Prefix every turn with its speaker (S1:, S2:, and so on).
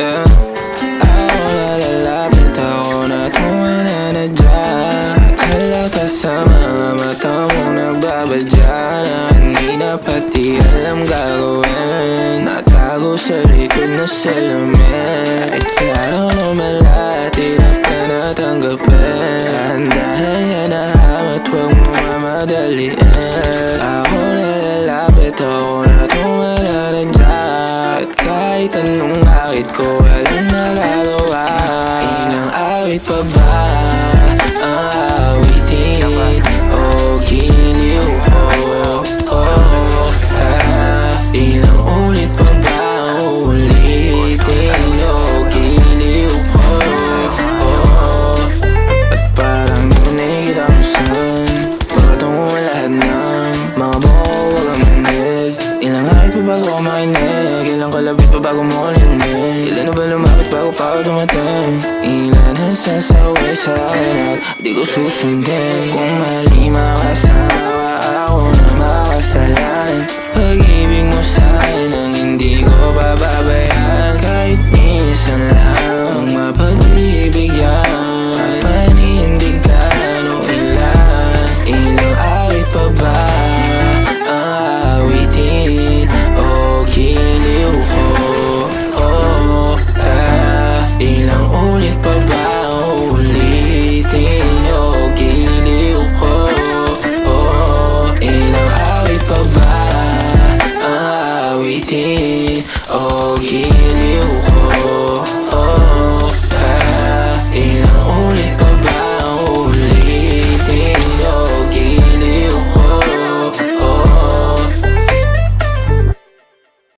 S1: yeah. Ako nalalapit, ako na tumananadya. Akala ka sa mga mata mong nagbabadya na hindi na pati alam gagawin. Natago sa likod na salamin. Ay klaro naman lahat, hirap ka na tanggapin. Dahan yan na hamat, huwag mo mamadaliin. Ako nalalapit, ako na tumananadya. At kahit anong awit ko, walang nagagawa. Ilang awit pa ba ang awitin o giliw ko? Ilang ulit pa ba ang ulitin o giliw ko? At parang di mo nakikita kung saan babatong mo lahat ng mga buko, wag ang manhid. Ilang awit pa bago ako makinig, ilang kalabit pa bago mo linig. Ilan na ba lumapit bago pa ako dumating? Ilan ang sasaway sa akin at di ko susundin. Kung mali makasama ako na makasalanan. Pag-ibig mo sa'kin ang hindi ko pababayaan. Kahit minsan lang mapagbibigyan, panindig ka no ilan. Ilang awit pa ba ang awitin o giliw ko? Ilang ulit pa ba ang ulitin o giliw ko? Ilang awit pa ba ang awitin o giliw ko?